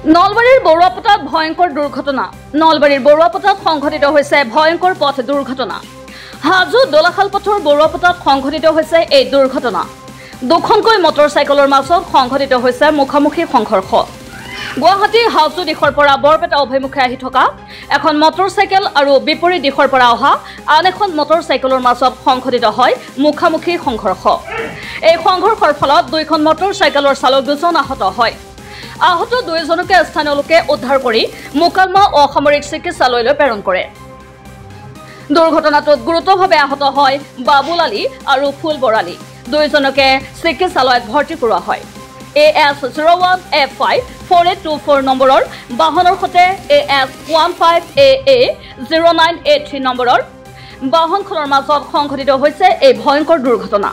নলবাৰীৰ বৰুৱাপটাত ভয়ংকৰ দুৰ্ঘটনা। নলবাৰীৰ বৰুৱাপটাত সংঘটিত হৈছে ভয়ংকৰ পথ দুৰ্ঘটনা। হাজো দোলাখাল পথৰ বৰুৱাপটাত সংঘটিত হৈছে এই দুৰ্ঘটনা। দুখনকৈ মটৰচাইকেলৰ মাজত সংঘটিত হৈছে মুখামুখি সংঘৰ্ষ। গুৱাহাটী হাজো দিশৰ পৰা বৰপেটা অভিমুখে আহি থকা এখন মটৰচাইকেল আৰু বিপৰীত দিশৰ পৰা অহা আন এখন মটৰচাইকেলৰ মাজত সংঘটিত হয় মুখামুখি সংঘৰ্ষ। এই সংঘৰ্ষৰ ফলত দুইখন মটৰচাইকেলৰ চালক দুজন আহত হয়। আহত দুইজনকে স্থানীয় লোকে উদ্ধাৰ কৰি মোকালমা অসামৰিক চিকিৎসালয়লৈ প্ৰেৰণ কৰে। দুৰ্ঘটনাটোত গুৰুতৰভাৱে আহত হয় বাবুল আলী আৰু ফুল বৰালী। দুইজনকে চিকিৎসালয়ত ভৰ্তি কৰোৱা হয়। AS01F5 4824 নম্বৰৰ বাহনৰ সৈতে AS15AA0983 নম্বৰৰ বাহনখনৰ মাজত সংঘটিত হৈছে এই ভয়ংকৰ দুৰ্ঘটনা।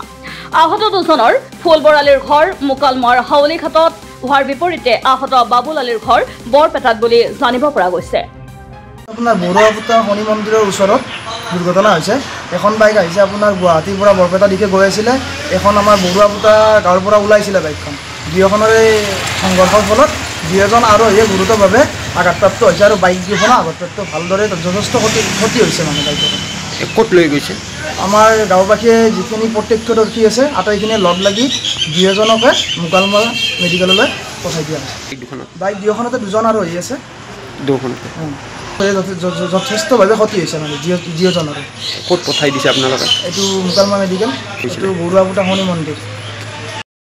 আহত দুজনৰ ফুল বৰালীৰ ঘৰ মোকালমাৰ হাউলিঘাটত হোৱাৰ বিপৰীতে আহত বাবুল আলীৰ ঘৰ বৰপেটাত বুলি জানিব পৰা গৈছে। আপোনাৰ বৰুৱাপটা শনি মন্দিৰৰ ওচৰত দুৰ্ঘটনা হৈছে। এখন বাইক আহিছে আপোনাৰ গুৱাহাটীৰ পৰা বৰপেটা দিশে গৈ আছিলে। এখন আমাৰ বৰুৱাপটা গাঁৱৰ পৰা ওলাইছিলে বাইকখন। দুয়োখনৰে সংঘৰ্ষৰ ফলত দুয়োজন আৰোহীয়ে গুৰুতৰভাৱে আঘাতপ্ৰাপ্ত হৈছে আৰু বাইক দুখনৰ আঘাতপ্ৰাপ্ত ভালদৰে যথেষ্ট ক্ষতি হৈছে মানে বাইকখন। ক'ত লৈ গৈছে? আমাৰ গাঁওবাসীয়ে যিখিনি প্ৰত্যক্ষদৰ্শী আছে আটাইখিনিয়ে লগ লাগি দুয়োজনকে মোকালমা মেডিকেললৈ পঠাই দিয়া হৈছে। বাইক দুয়োখনতে দুজন আৰোহী আছে। যথেষ্টভাৱে ক্ষতি হৈছে মানে দুয়োজনৰে। ক'ত পঠাই দিছে আপোনালোকে? এইটো মোকালমা মেডিকেল, এইটো বৰুৱাপটা শনি মন্দিৰ।